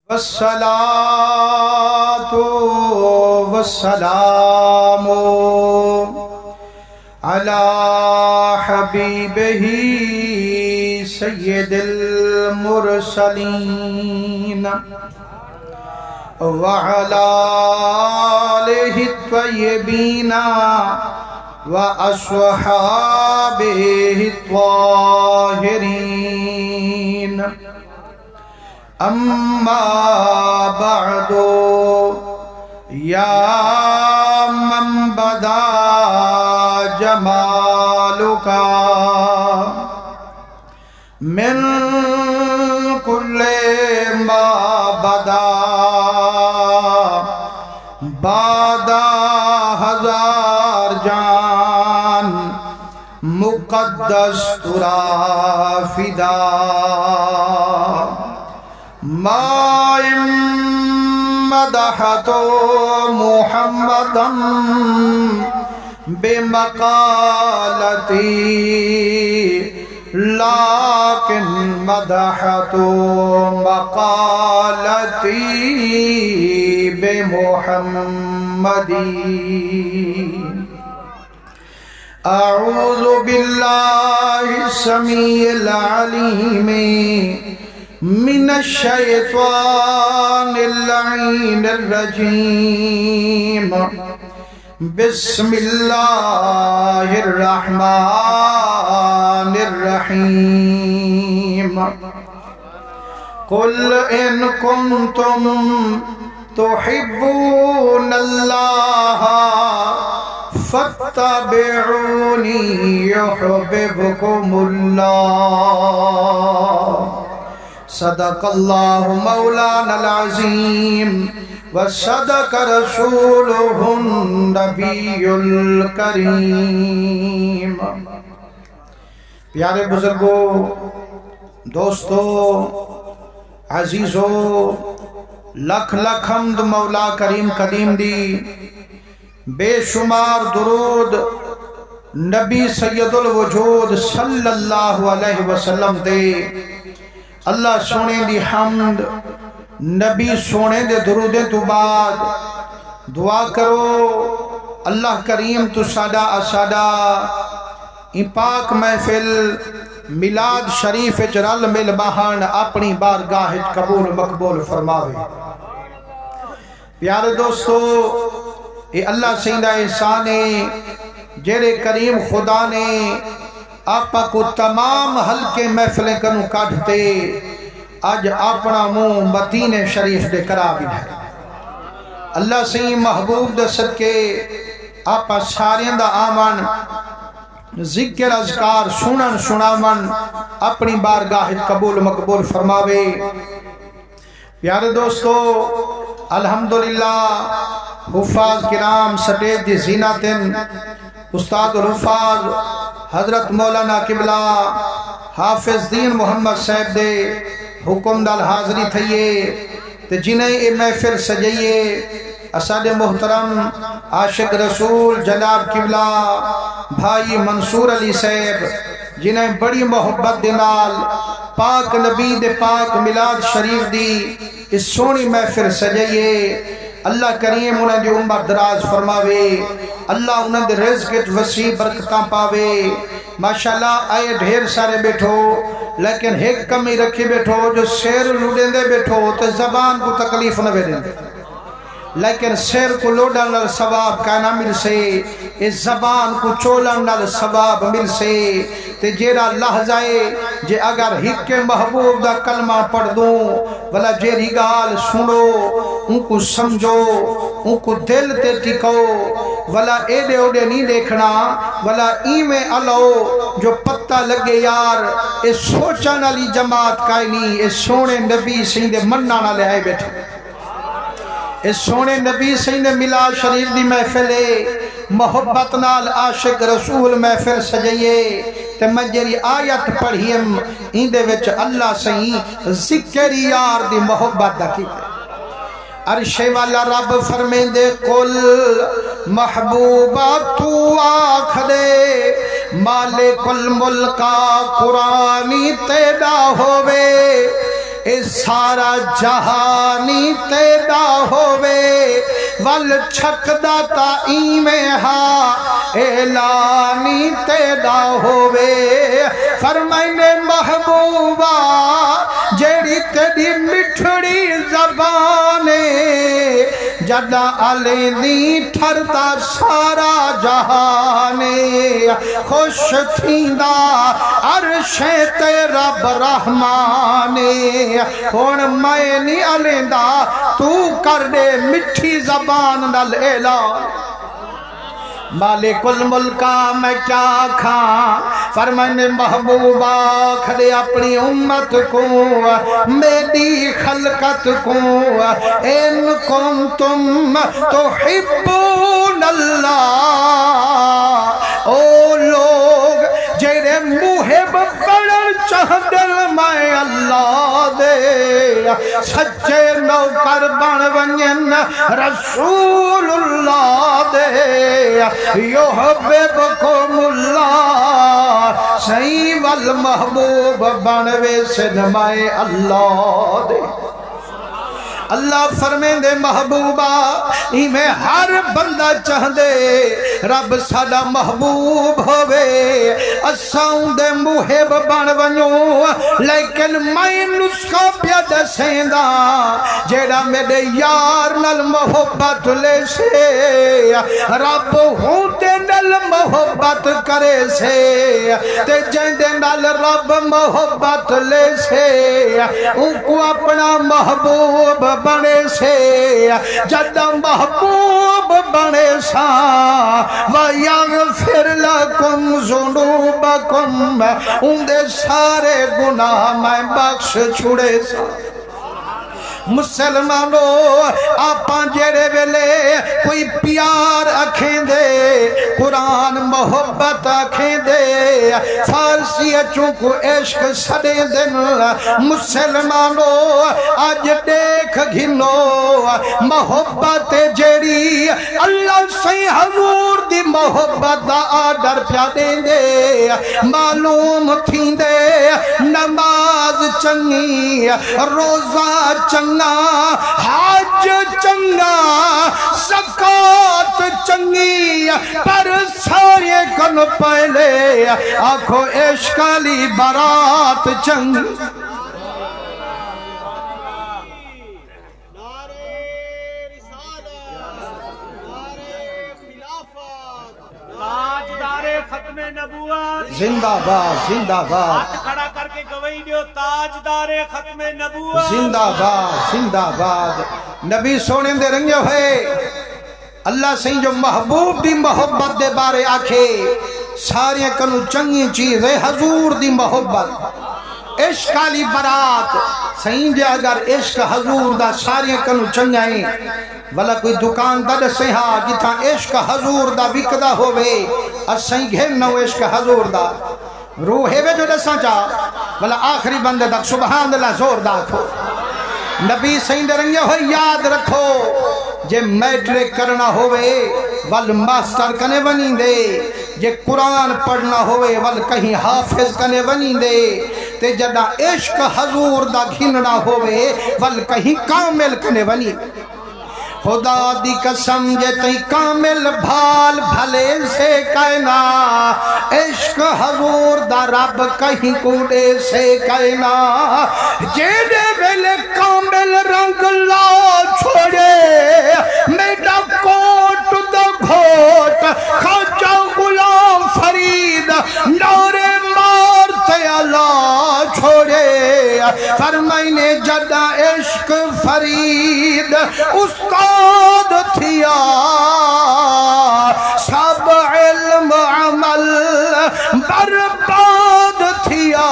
والصلاة والسلام على حبيبه سيد المرسلين وعلى آله الطيبين وأصحابه الطاهرين أما بعد يا من بدا جمالك من كل ما بدا بعد ہزار جان مقدس ترا فدا ما مدحت محمدا بمقالتي لكن مدحت مقالتي بمحمد. أعوذ بالله السميع العليم من الشيطان اللعين الرجيم. بسم الله الرحمن الرحيم. قل إن كنتم تحبون الله فاتبعوني يحببكم الله. صدق الله مولانا العظيم وصدق رسوله النبي الكريم. پیارے بزرگوں، دوستو، عزیزو، لکھ لکھ حمد مولا کریم قدیم دی، بے شمار درود نبی سید الوجود صلی اللہ علیہ وسلم دے. اللہ سونے دی حمد، نبی سونے دے درودیں تو بعد دعا کرو اللہ کریم تو سادہ اسادہ ان پاک محفل میلاد شریف جرال مل بہان اپنی بارگاہ قبول مقبول فرماوے. پیارے دوستو، اے اللہ سیندہ احسان ہے جیرے کریم خدا نے آپا کو تمام حلقے محفلیں کنو کاٹھتے آج اپنا منہ مدینے شریف دے کرا بھی ہے. اللہ سے محبوب دے صدقے آپا ساریاں دا آمن ذکر اذکار سنن سنامن اپنی بارگاہ قبول مقبول فرماوے. پیارے دوستو، الحمدللہ حفاظ کرام سٹیج دی زینتن استاد الحفاظ حضرت مولانا قبلہ حافظ دین محمد صاحب دے حکم دال حاضری تھئیے تے جنہیں اے محفل سجائیے اساد محترم عاشق رسول جناب قبلہ بھائی منصور علی صاحب جنہیں بڑی محبت دنال پاک نبی دے پاک ملاد شریف دی اس سونی محفل سجائیے. اللہ کریم انہیں دی عمر دراز فرماوے، اللہ انہیں دی رزق وسیع برکتاں پاوے. ماشاءاللہ آئے ڈھیر سارے بیٹھو لیکن ایک کمی رکھی بیٹھو جو سیر لوڈیں دے بیٹھو تو زبان کو تکلیف نہ دیں دے، لیکن سیر کو لوڈن نال ثواب کائنا مل سے، اس زبان کو چولن نال ثواب مل سے. تے جیرا لحظائے جے اگر ہک محبوب دا کلمہ پڑھ دوں ولا جیری گال سنو ان کو سمجھو ان کو دل تے ٹکو ولا ایڈے اوڈے نہیں دیکھنا ولا ایمیں علو جو پتہ لگے یار اس سوچان علی جماعت کائی نہیں، اس سونے نبی سیندے مننا نہ لے آئے بیٹھے. اس سونے نبی سیندے ملاد شریف دی محفل محبت نال عاشق رسول محفل سجائیے تے مجری آیت پڑھیم اندے وچ اللہ سہی ذکر یار دی محبت دکی. عرش والا رب فرمین دے قل محبوبہ تو آکھ دے مالک الملکہ قرآنی تیڑا ہووے اے سارا جہانی تیرا ہووے ول چھکدا تا ایمیں ہا اعلانی تیرا ہووے فرمائنے محبوبہ جیڑی تیری مٹھڑی زبانے جدا علی دی ٹھردا سارا جہانے خوش تھیندا عرش تے رب رحمانے ہون میں نہیں علیندہ تو کر دے مٹھی زبان نال اعلان مالک الملکہ میں کیا کھاں فرمانے محبوبہ کھڑے اپنی امت کو میری خلقت کو ان کنتم تحبون اللہ او لوگ جیرے محب بڑھن چاہ دل میں اللہ دے سچے نوکر بن ونین رسول اللہ دے یحببکم اللہ سہی والمحبوب بنوے سنمائے اللہ دے اللہ فرمین دے محبوبہ میں ہر بندہ چاہ دے رب ساڈا محبوب ہوئے اساؤں دے محب بن ونیوں لیکن میں نسخہ پیا دسیندہ جیڑا میرے یار نل محبت لے سے رب ہوں تے نل محبت کرے سے تے جیندے نل رب محبت لے سے ان کو اپنا محبوب بنے سے جد محبوب بنے سا وَيَغْفِرْ لَكُمْ ذُنُوبَكُمْ ان دے سارے گناہ میں بخش چھوڑے سا مسلمانو آپاں جیڑے ویلے کوئی پیار اکھیں دے قرآن محبت اکھیں دے فارسی اچھوں کو عشق سڑے دن مسلمانو آج دیکھ گھنو محبت جیڑی اللہ سے حضور دی محبت دا آڈر پیا دیں دے معلوم تھیں دے نماز چنگی روزہ چنگی حج چنگا زکات چنگی پر سارے کن پہلے آنکھو عشق علی برات چنگی ختم نبوت زندہ باد زندہ باد ہاتھ کھڑا کر کے گواہی دیو تاجدار ختم نبوت زندہ باد زندہ باد نبی سونے دے رنگے ہوئے اللہ سے جو محبوب دی محبت دے بارے آکھے سارے کنو چنگی چیز ہے حضور دی محبت عشق علی برات سہیں جے اگر عشق حضور دا سارے کنو چنگائیں والا کوئی دکان دا دسے ہاں جتھا عشق حضور دا وکدا ہوئے اسیں گھنو عشق حضور دا روحے وے جو دساں چاہ والا آخری بندے تک سبحان اللہ زور دا کھو نبی سین درنگے ہوئے یاد رکھو جے میٹرک کرنا ہوئے وال ماسٹر کنے ونی دے جے قرآن پڑھنا ہوئے وال کہیں حافظ کنے ونی دے تے جڑا عشق حضور دا گھننا ہوئے وال کہیں کامل کنے ونی دے خدا دی قسم جے تئی کامل بھال بھلے سے کہنا عشق حضور دا رب کہیں کوڑے سے کہنا جے دے ویلے کامل رنگ لا چھوڑے میڈا کوٹ دا گھوٹ خواجہ غلام فرید نورے مارتے اللہ چھوڑے فرمائنے جدا عشق فرید استاد تھیا سب علم عمل برباد تھیا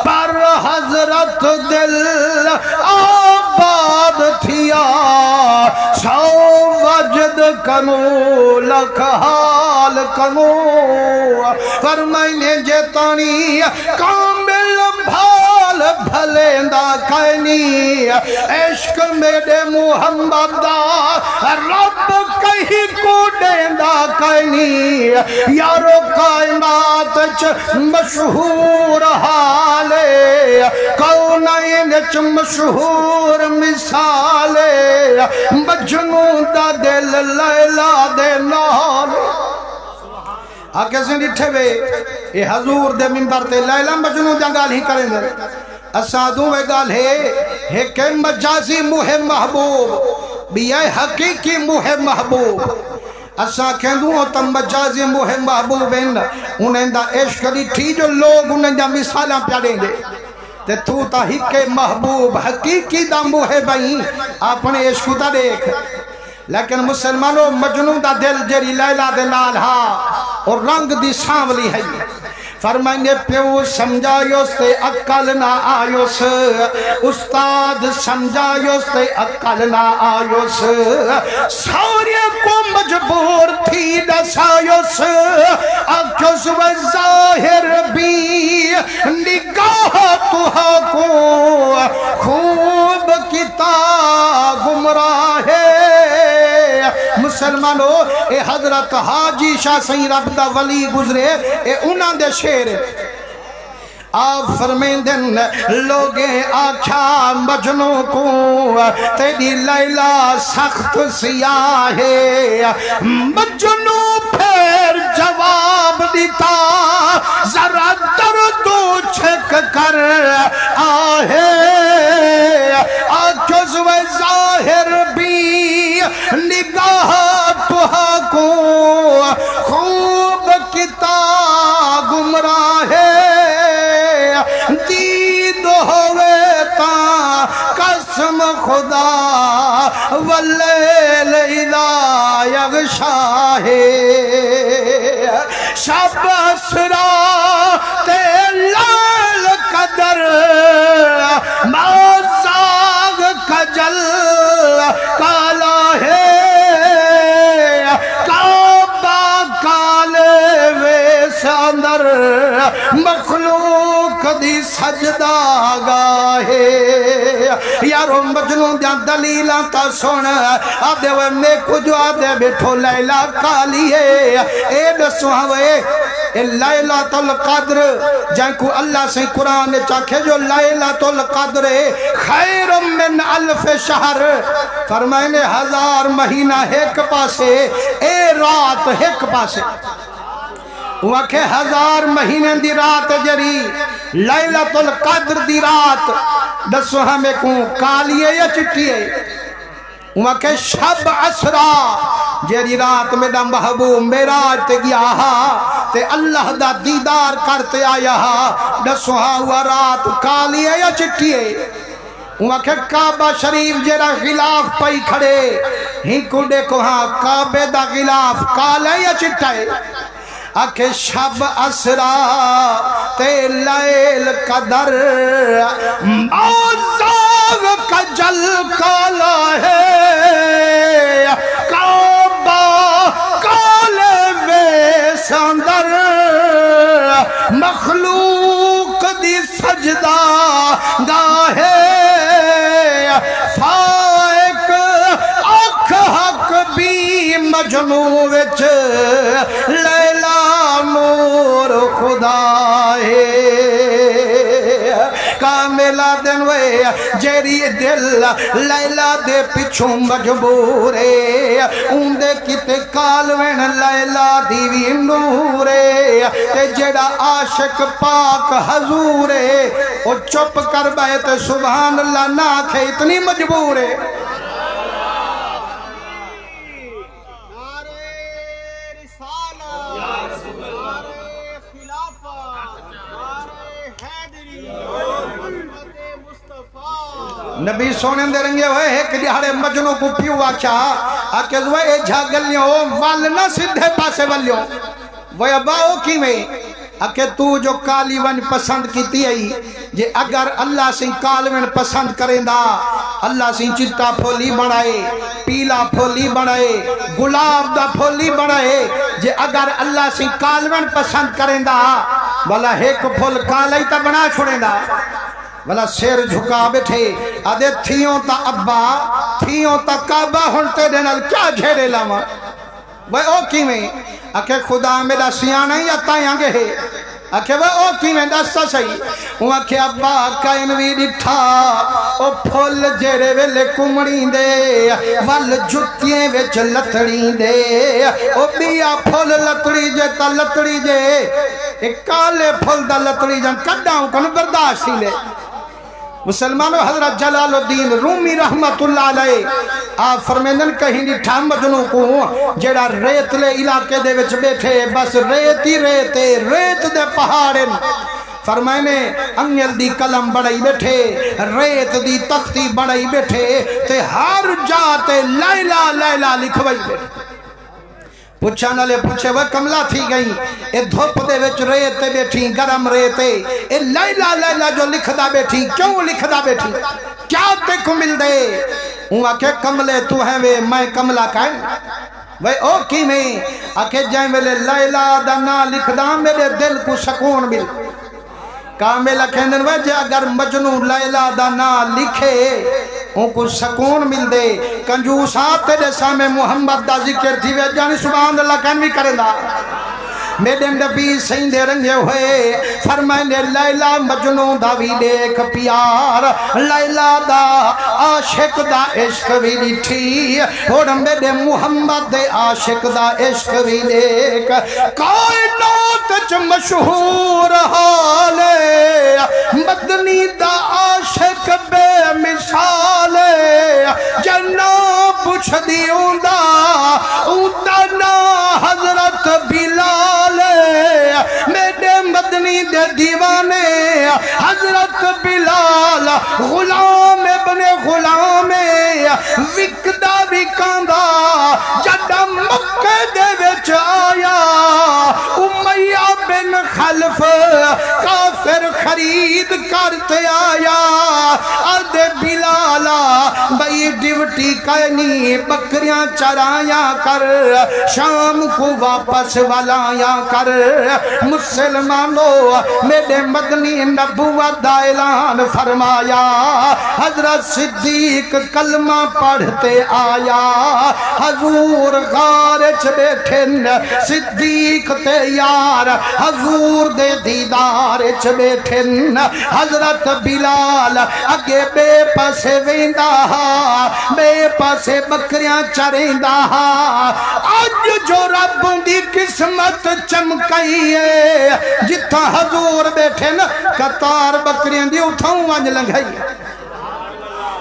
پر حضرت دل آباد تھیا سو وجد کنو لکھ حال کنو فرمائنے جتانی کامل بھال بھلے دا کائنی عشق میرے محمد دا رب کہیں کو دیندا کائنی یارو کائنات چ مشہور حالے کونین چ مشہور مثالے مجنوں دا دل لیلا دے نال آکے سے ڈٹھے وے اے حضور دے منبر تے لیلا مجنوں دا گال ہی کریں دے اسادوں وے گال ہے کہ مجازی موہ محبوب بھی اے حقیقی موہ محبوب اسا کہندوں تم مجازی موہ محبوب ہیں انہیں دا عشق دی تھی جو لوگ انہیں دا مثالاں پیاریں دے تے تو تا ہی کے محبوب حقیقی دا موہ بھئی اپنے عشق تا دیکھ لیکن مسلمانوں مجنوں دا دل جری لیلا دے نال ہا اور رنگ دی سانولی ہے فرمائیں پیو سمجھائیوس تے عقل نہ آئیوس استاد سمجھائیوس تے عقل نہ آئیوس سارے کو مجبور تھی دسائیوس آنکھوس و ظاہر بھی نگاہ توہا کو خوب کتاب گمراہ ہے مسلمانوں اے حضرت حاجی شاہ سید رب دا ولی گزرے اے انہاں دے شیر آپ فرمین دن لوگیں آکھا مجنوں کو تیری لیلا سخت سیاہ ہے مجنوں پھر جواب دیتا ذرا درد چھک کر آہے آنکھوں و ظاہر بھی نگاہ توہا کو خوب کتاب گمراہ ہے دید ہوئے تا قسم خدا واللیل اذا یغشاہ شب اسرا تے لیل قدر موزاغ کجل کالا ہے کعبہ کالے ویس اندر مخلوق دی سجدہ گاہے یارو مجنون دیا دلیلہ تا سن آدھے وے میں کجو آدھے بیٹھو لیلہ کالیے اے دسوہوے اے لیلۃ القدر جائیں کو اللہ سے قرآن چاکھے جو لیلۃ القدر خیر من الف شہر فرمائنے 1000 مہینہ ایک پاسے اے رات ایک پاسے وکھے 1000 مہینے دی رات جری لیلۃ القدر دی رات دسو ہمیں کو کالیے یا چٹیے وکھے شب اسرا جری رات میں دا محبوب میراج تے گیا تے اللہ دا دیدار کرتے آیا دسو ہوا رات کالیے یا چٹیے وکھے کعبہ شریف جرا غلاف پئی کھڑے ہی کو دیکھو ہاں کعبے دا غلاف کالے یا چٹائے آکھے شب اسرا تے لیل قدر موزاغ کجل کالا ہے کعبہ کالے ویس اندر مخلوق دی سجدہ گاہے فائق اکھ حق بھی مجنوں وچ لیلا نور خدا ہے کاملہ دن وے جیری دل لیلا دے پچھوں مجبورے اندے کتے کالوین لیلا دیوی نورے تے جڑا عاشق پاک حضورے او چپ کر بیت سبحان اللہ ناکھے اتنی مجبورے نبی سونے دے رنگے ہوئے ایک دیہارے مجنوں کو پیو آچا آکے دوئے اے جھاگلیوں والنا سدھے پاسے والیوں وہ اباؤ کی میں آکے تو جو کالی ون پسند کیتی ہے جے اگر اللہ سے کال ون پسند کریں دا اللہ سے چٹا پھولی بڑھائے پیلا پھولی بڑھائے گلاب دا پھولی بڑھائے جے اگر اللہ سے کال ون پسند کریں دا والا ایک پھول کالی تا بنا چھوڑیں دا والا سیر جھکا بیٹھے آدھے تھیوں تا ابا تھیوں تا کعبہ ہن تیرے نال کیا جھیڑے لاما وہ او کی میں آکھے خدا میرا سیانا یا تائیاں گے ہے آکھے وہ او کی میں دستا سہی وہ آکھے ابا کائنوی ڈٹھا او پھول جیرے ویلے کمڑی دے وال جتیے ویچ لتڑی دے او بیا پھول لتڑی جے تا لتڑی جے ایک کالے پھول دا لتڑی جان کڈاؤں کنو برداشت ہی لے مسلمانوں حضرت جلال الدین رومی رحمت اللہ علیہ آپ فرمیندن کہیں ڈٹھا مجنو کو جیڑا ریت لے علاقے دے وچ بیٹھے بس ریت ہی ریتے ریت دے پہاڑن فرمائنے انگل دی کلم بڑائی بیٹھے ریت دی تختی بڑائی بیٹھے تے ہر جاتے لیلہ لیلہ لکھوائی بیٹھے پوچھانا لے پوچھے وہ کملا تھی گئی اے دھوپ دے وچ ریتے بیٹھی گرم ریتے اے لیلہ لیلہ جو لکھدا بیٹھی کیوں لکھدا بیٹھی کیا تے کو مل دے ہوں آکے کملے تو ہے وے میں کملا کائن وہ او کی میں آکے جائیں ویلے لیلہ دا نا لکھدا میرے دل کو سکون مل کامل کہندن وجہ اگر مجنو لیلہ دا نا لکھے ان کو سکون مل دے کنجوسات تیرے سامنے محمد دا ذکر تھی وے جانی سبحان اللہ کہن بھی کرے دا میرے نبی سیندے رنگے ہوئے فرمائنے لیلہ مجنو دا بھی دیکھ پیار لیلہ دا عاشق دا عشق بھی ڈٹھی اور میرے محمد دے عاشق دا عشق بھی دیکھ کائنات چ مشہور حالے مدنی دا عاشق بے مثال جنا پوچھ دیوں دا نا حضرت بلال میرے مدنی دے دیوانے حضرت بلال غلام ابن غلام وکدا وکاندا جدا مکہ دے وچ آیا امیہ بن خلف کافر خرید کرتے آیا آدھے بلالا بھئی ڈیوٹی کہنی بکریاں چرایا کر شام کو واپس والایا کر مسلمانوں میرے مدنی نبوت دا اعلان فرمایا حضرت صدیق کلمہ پڑھتے آیا حضور غارچ بیٹھن صدیق تے یار حضور دے دیدار چ بیٹھن حضرت بلال اگے بے پاسے ویندا بے پاسے بکریاں چریندا اج جو رب دی قسمت چمکئی ہے جتھا حضور بیٹھے نا قطار بکریاں دی اتھاں ونج لنگھائی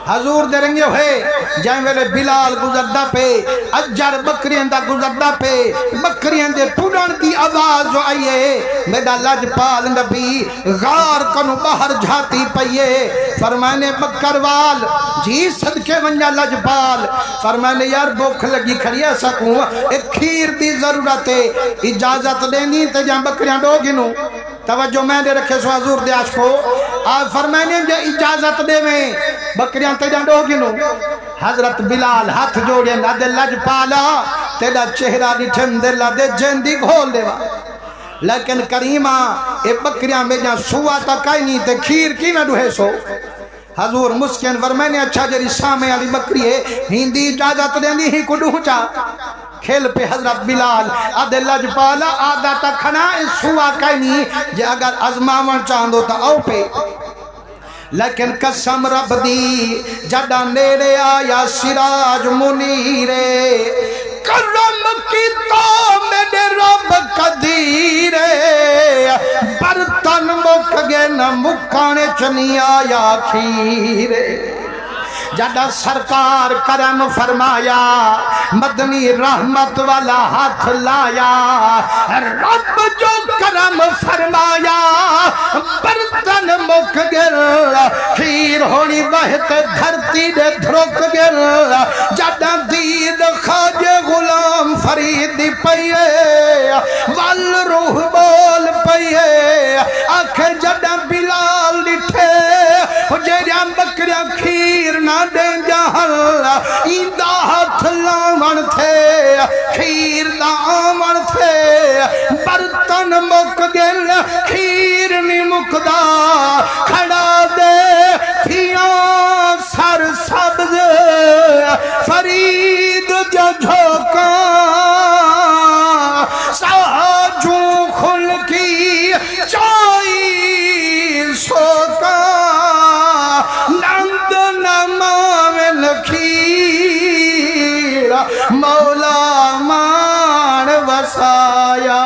حضور دے رنگے ہوئے جائیں ویلے بلال گزردہ پہ اجر بکریاں دا گزردہ پہ بکریاں دے پڑھن دی آواز آئیے میرا لجپال نبی غار کنو باہر جھاتی پئیے فرمانے بکروال جی صدقے ونجا لجپال فرمانے یار بھوک لگی کھڑیا سکوں ایک کھیر دی ضرورت ہے اجازت دینی تے جہاں بکریاں ڈو گنو توجہ میں نے رکھے سو حضور دے عاشقو آپ فرمانے جو اجازت دے میں بکریاں تے جہاں ڈو گنو حضرت بلال ہاتھ جوڑے نہ دے لجپالا تیرا چہرہ نٹھن دے لدے جندی گھول دے وا لیکن کریمہ اے بکریاں میں جہاں سوا تک آئی نہیں تے کھیر کی میں ڈوہے سو حضور مسکین فرمانے اچھا جری سامے آلی بکری ہے ہندی اجازت دینی ہی کو ڈوچا کھیل پہ حضرت بلال آدھے لجپالا آدھا تا کھنا اس سوا کہنی جے اگر ازماون چاندو تا او پہ لیکن قسم رب دی جڑا نیرے آیا سراج منیرے کرم کی تو میرے رب قدیرے برتن مک گے نہ مکانے چنی آیا کھیرے جڑا سرکار کرم فرمایا مدنی رحمت والا ہاتھ لایا رب جو کرم فرمایا برتن مک گر کھیر ہونی بہت دھرتی دے دھرک گر جڑا دید خواجہ غلام فرید پئیے وال روح بول پئیے آنکھ جڑا بلال ڈٹھے جیڑیاں بکریاں کھیر نہ دیں جہل ایندہ ہاتھ لاون تھے کھیر دا آمن تھے برتن مک گل کھیر نہیں مکدا کھڑا دے فرید جو جھوکا ساجوں خل کی چائی سوکا نند نمام لکھیر مولا مان وسایا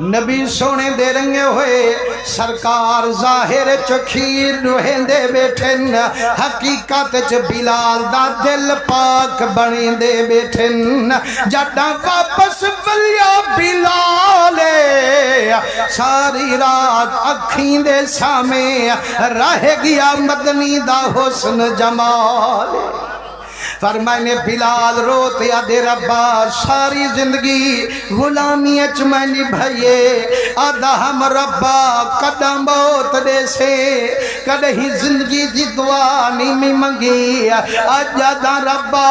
نبی سونے دے رنگے ہوئے سرکار ظاہر چکھیر روحیں دے بیٹھن حقیقت چ بلال دا دل پاک بنی دے بیٹھن جڑا واپس ولیا بلالے ساری رات اکھیں دے سامے رہ گیا مدنی دا حسن جمال فرمائنے بلال روت یا دے ربا ساری زندگی غلامی اچ میں نبھائیے آدھا ہم ربا قدم موت دے سے کدے ہی زندگی دی دعا نہیں میں منگی آجا دا ربا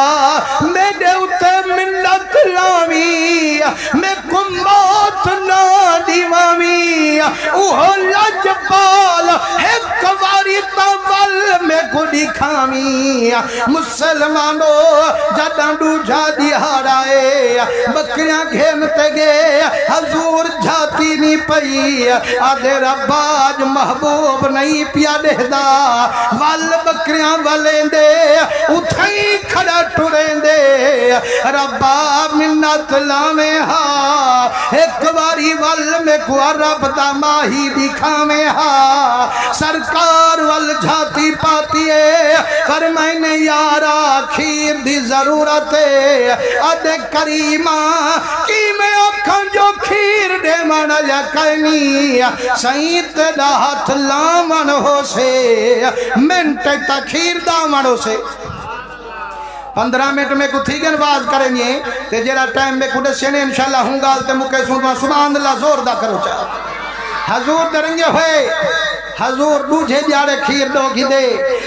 میں دے اتے منت لاوی میں کو موت نہ دیوامی اوہ لجبال ایک واری تول میں کو دکھامی مسلمان جداں دو جا دیہارائے بکریاں گھینتے گے حضور جاتی نہیں پئی آدھے رباج محبوب نہیں پیا دہدا وال بکریاں والیں دے اتھائی کھڑا ٹوریں دے رباب منت لاویں ہاں ایک باری وال میں کو رب دا ماہی دکھاویں ہاں سرکار وال جاتی پاتی ہے فرمائنے یارا کھیر دی ضرورت ہے ادھے کریمہ کی میں اکھاں جو کھیر دے مانا یقینی سعید دا ہاتھ لامن ہو سے منٹ تا کھیر دا منو سے 15 منٹ میں کو تھیگن باز کریں گے تے جیرا ٹائم میں کو دسینے انشاءاللہ ہوں گال تے مکہ سنتا سبحان اللہ زور دا کرو چاہ حضور درنگے ہوئے حضور بوجھے جاڑے کھیر دو گی دے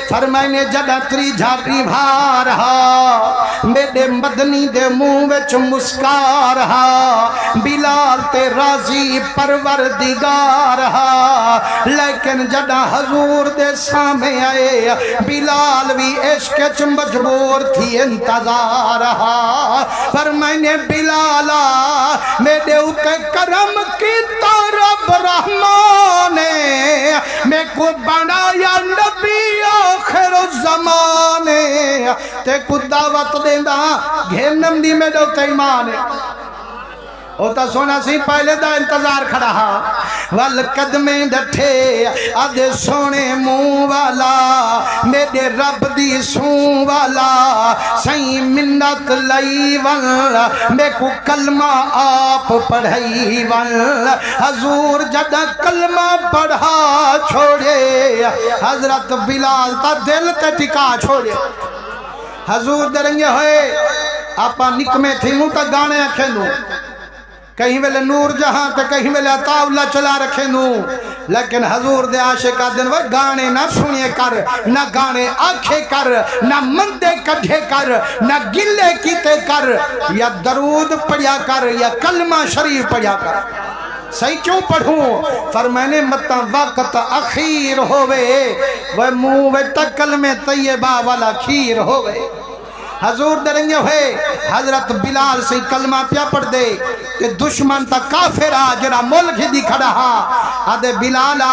فرمائنے جڑا تری جھاپی بھار ہا میرے مدنی دے منہ وچ مسکار ہا بلال تے راضی پروردگار ہا لیکن جڑا حضور دے سامنے آئے بلال بھی عشق چ مجبور تھی انتظار ہا فرمائنے بلالا میرے اوتے کرم کی رب رحمان میں کو بنایا نبی آخر زمانے تے کو دعوت دیندہ گھینم دی میں دو ایمان ہے ہوتا سونا سی پہلے دا انتظار کھڑا والقدمیں ڈٹھے آدھے سونے منہ والا میرے رب دی سون والا سائیں منت لئی ول میں کو کلمہ آپ پڑھائی ول حضور جدہ کلمہ پڑھا چھوڑے حضرت بلال تا دل تے ٹکا چھوڑے حضور درنگے ہوئے آپا نکمے تھی موں تا گانے کھینوں کہیں ویلے نور جہاں تے کہیں ویلے عطا اللہ چلا رکھے نو لیکن حضور دے عاشقہ دن وہ گانے نہ سنیے کر نہ گانے آنکھیں کر نہ مندے کڑھے کر نہ گلے کیتے کر یا درود پڑھیا کر یا کلمہ شریف پڑھیا کر صحیح کیوں پڑھوں فرمانے متا وقت اخیر ہوئے وہ منہ وے تکل میں طیبہ والا کھیر ہوئے حضور درنگے ہوئے حضرت بلال سے کلمہ پیا پڑھ دے کہ دشمن تا کافر آجرہ ملک ہی دکھا رہا آدھے بلالا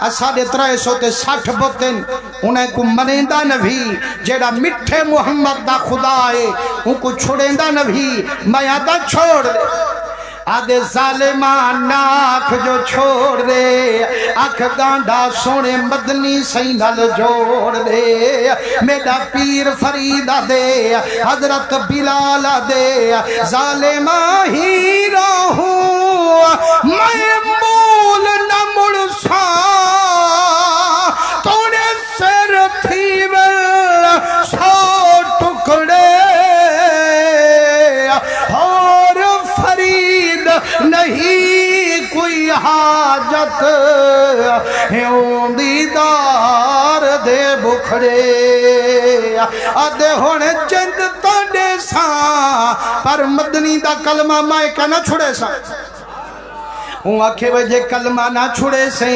اسادے 360 بطن انہیں کو منیندہ نبی جیڑا مٹھے محمد دا خدا ہے ان کو چھوڑیندہ نبی میں آدھا چھوڑ دے آدھے ظالمان ناک جو چھوڑ دے آنکھ گانڈا سونے مدنی سینل جوڑ دے میرا پیر فریدہ دے حضرت بلال دے ظالمان ہی رہوں میں مول نہ مڑسا تو نے سر تھی ول 100 ٹکڑے نہیں کوئی حاجت ہوں دیدار دے بکھڑے آدھے ہونے چند تاڑے سان پر مدنی دا کلمہ میں کہنا چھڑے سا ہوں آکھے وجہ کلمہ نہ چھڑے سے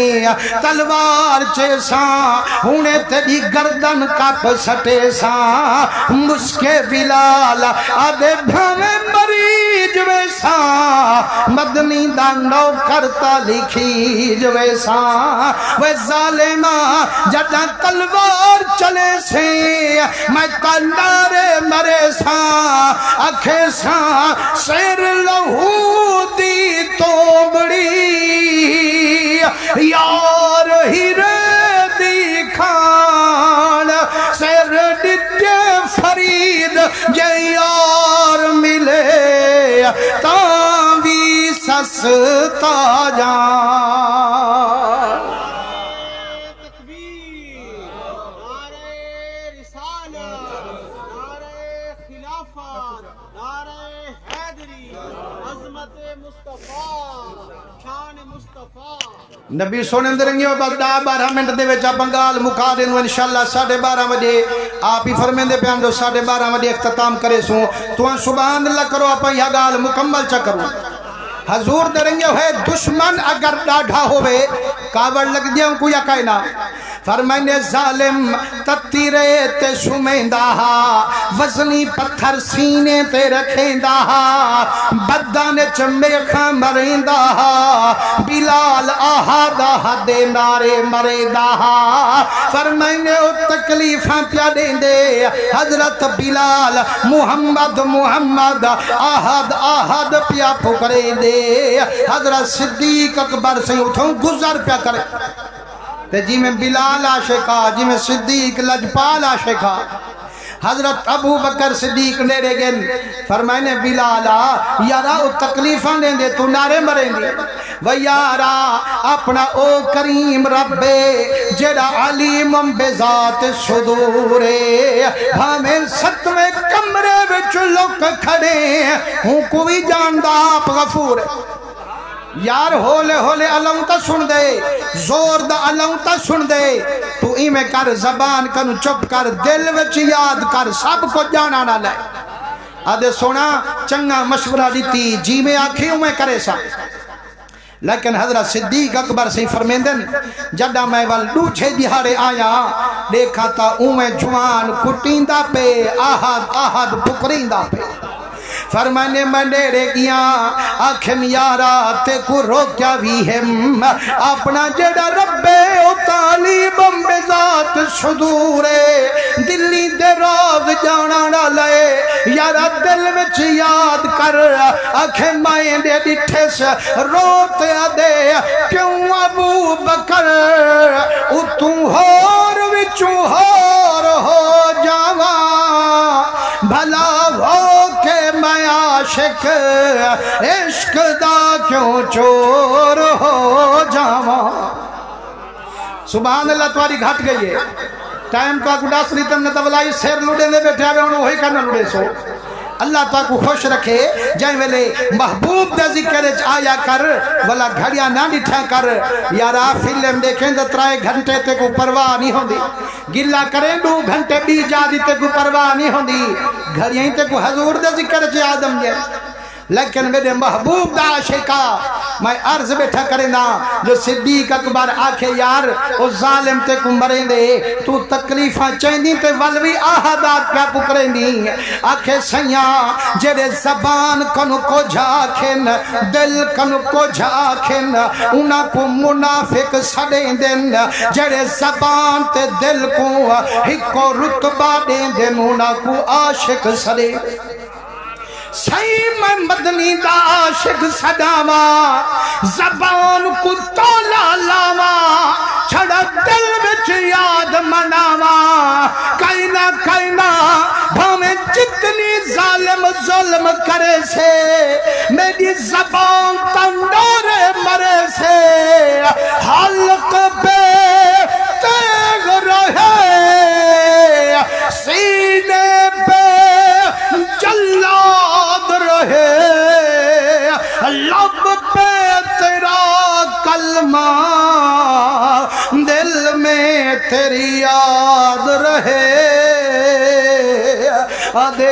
تلوار چے ساں ہونے تیری گردن کپ سٹے ساں مشکے بلال آدھے بھامے مریج ویساں مدنی دا نو کرتا لکھی جو ویساں وہ ظالمہ جدہ تلوار چلے سے میں تندارے مرے ساں اکھے ساں سیر لہو دی توبڑی یار ہیرے دی کھان سیر ڈٹے فرید جے یار ملے تاوی سستا جان تکبیر نعرہ رسالت نعرہ خلافت نعرہ حیدری عظمت مصطفیٰ شان مصطفیٰ نبی سونے درنگی و بعد 12 منٹ دے وچا بنگال مکا دینو انشاءاللہ 12:30 بجے آپ ہی فرمین دے پیان دو 12:30 بجے اختتام کرے سوں تو ان سبحان اللہ کرو آپ یہ گال مکمل چا کرو حضور درنگی ہے دشمن اگر ڈاڑھا ہوئے کاوڑ لگ دیا ان کو یا کائنا فرمائنے ظالم تتیرے تے شمیندہ وزنی پتھر سینے تے رکھیندہ بدان چمیخہ مریندہ بلال آہا دے نارے مریندہ فرمائنے او تکلیفاں پیا دیں دے حضرت بلال محمد آہد پیا پکرے دے حضرت صدیق اکبر سے اٹھوں گزر پیا کرے تے جی میں بلال عاشقہ جی میں صدیق لجپال عاشقہ حضرت ابو بکر صدیق نیرے گن فرمائنے بلالا یارا او تکلیفاں دیں دے تو نارے مریں دے و یارا اپنا او کریم ربے جڑا علیم بذات صدورے ہمیں ستویں کمرے وچ لوک کھڑے ہوں کوئی جاندہ آپ غفور ہے یار ہولے ہولے علم تا سن دے زور دا علم تا سن دے تو ایمیں کر زبان کنو چپ کر دل وچ یاد کر سب کو جانا نہ لے آدھے سونا چنگا مشورہ دیتی جی میں آنکھیں میں کرے سا لیکن حضرت صدیق اکبر سے فرمیندن جڑا میں والدو چھے دیہارے آیا دیکھا تا اومیں جوان کٹیندہ پہ آہد بکریندہ پہ فرمانے منڈے گیا آکھن یارا تے کو روکیا بھی ہم اپنا جڑا ربے او تعلیبم بذات صدورے دلی دے روز جانا نہ لے یارا دل وچ یاد کر آکھن مائیں دے ڈٹھے سے روتے دے کیوں ابو بکر اتوں ہور وچوں ہور ہو جاواں بھلا ہو کے میں عاشق عشق دا کیوں چور ہو جاواں سبحان اللہ تواری گھٹ گئی ہے ٹائم تو آکو ڈاس ریتم نتا ولائی سیر لوڑے دے بیٹھے آوے انہوں ہوئی کرنا لوڑے سو اللہ تو آکو خوش رکھے جائیں ویلے محبوب دا ذکر آیا کر والا گھڑیاں نہ ڈٹھا کر یارا فلم دیکھیں دا 3 گھنٹے تے کو پرواہ نہیں ہوندی گلہ کریں 2 گھنٹے بھی جادی تے کو پرواہ نہیں ہوندی گھڑیاں تے کو حضور دا ذکر آدم جائے لیکن میرے محبوب دا عاشقہ میں عرض بیٹھا کریں نا جو صدیق اکبر آکھے یار او ظالم تے کو مریں دے تو تکلیفاں چاہندی تے والوی آہدات کیا پکریں دی آکھے سیاں جڑے زبان کنو کو جھاکھن دل کنو کو جھاکھن انہاں کو منافق سڑیں دن جڑے زبان تے دل کو ہکو رتبہ دیں دن انہاں کو عاشق سڑیں صحیح میں مدنی دا عاشق صداما زبان کو تولا لاما چھڑا دل وچ یاد مناما کائنا بھامیں جتنی ظالم ظلم کرے سے میری زبان تندورے مرے سے حلق پہ تیغ رہے سینے پہ جلاد رہے لب پہ تیرا کلمہ دل میں تیری یاد رہے آدھے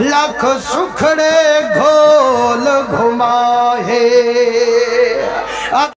لکھ سکھڑے گھول گھمائے